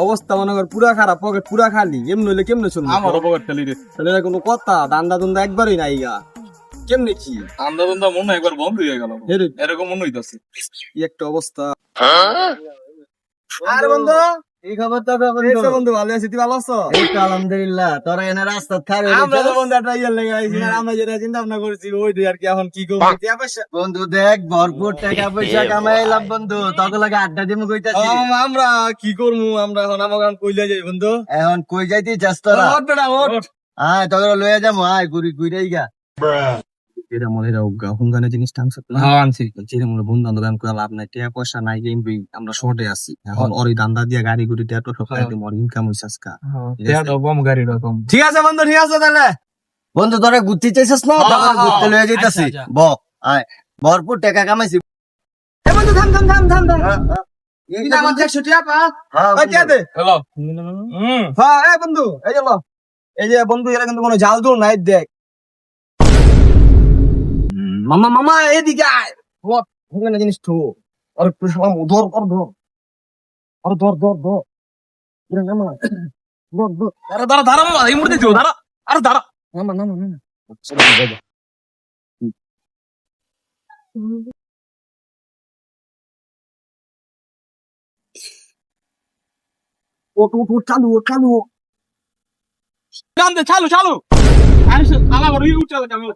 অবস্থা মনে কর পুরা খারাপ, পকেট পুরা খালি, এমনি হইলে কেমনে চলবে? আমার পকেট খালি রে। তাহলে এটা কোনো কথা? দান্দা দুন্দা একবারই নাই গা, কেমনে কি আন্দা মনে হয় একবার বন্ধ হয়ে গেল, এর এরকম মনে হইতাছে। কি একটা অবস্থা। আরে বন্ধু, এই খবর তো এই তো বন্ধু, ভালো আছি, তুই ভালো আছো? এই তো আলহামদুলিল্লাহ। তোরা এনে রাস্তা থার আমরা তো বন্ধু একটা ইয়ে লেগে আইছি, আর আমরা যেটা চিন্তা ভাবনা করছি ওইটাই আর কি। এখন কি করবো? টিয়া পয়সা বন্ধু দেখ, ভরপুর টাকা পয়সা কামাইলাম বন্ধু, তোকে লাগে আড্ডা দিমু কইতাছি। আমরা কি করবো? আমরা এখন আমার কইলে যাই বন্ধু। এখন কই যাইতে চাস তোরা? ওঠ বেটা, ওঠ। আয় তোকে লয়ে যাবো, আয় ঘুরি ঘুরাই গা। এটা মনে রাখ, হুঙ্গানে জিনিসটা আনছে না? আনছি। যেটা মনে বন্ধু বান্ধব আমি করে লাভ নাই, টাকা পয়সা নাই, কিন্তু আমরা শর্টে আছি। এখন ওর দান্দা দিয়ে গাড়ি গুড়ি দিয়ে তো সকালে ওর ইনকাম হইছে আজকা। ঠিক আছে বন্ধু, ঠিক আছে তাহলে। বন্ধু তোরা ঘুরতে চাইছিস না? তোকে ঘুরতে লয়ে যাইতাছি। ব আয়, ভরপুর টাকা কামাইছি। এ বন্ধু, থাম থাম থাম থাম থাম। এটা আমার 100 টাকা পা। হ্যাঁ, ওই টিয়া দে। হ্যালো। হ্যাঁ, এই বন্ধু, এই যে লো। এই যে বন্ধু, এরা কিন্তু কোনো জাল দূর নাই, দেখ। মামা মামা এদিকে আয়। ওঠ, হুঙ্গানে জিনিস তো। আর একটু সালাম ধর, আর ধর। এরা নামা। ধর। দাঁড়া বাবা, এই মুহূর্তে যাও, দাঁড়া। আরে দাঁড়া। নামা। ওঠ, চালু। টান দে, চালু। আরে আমার উঠছে, আমার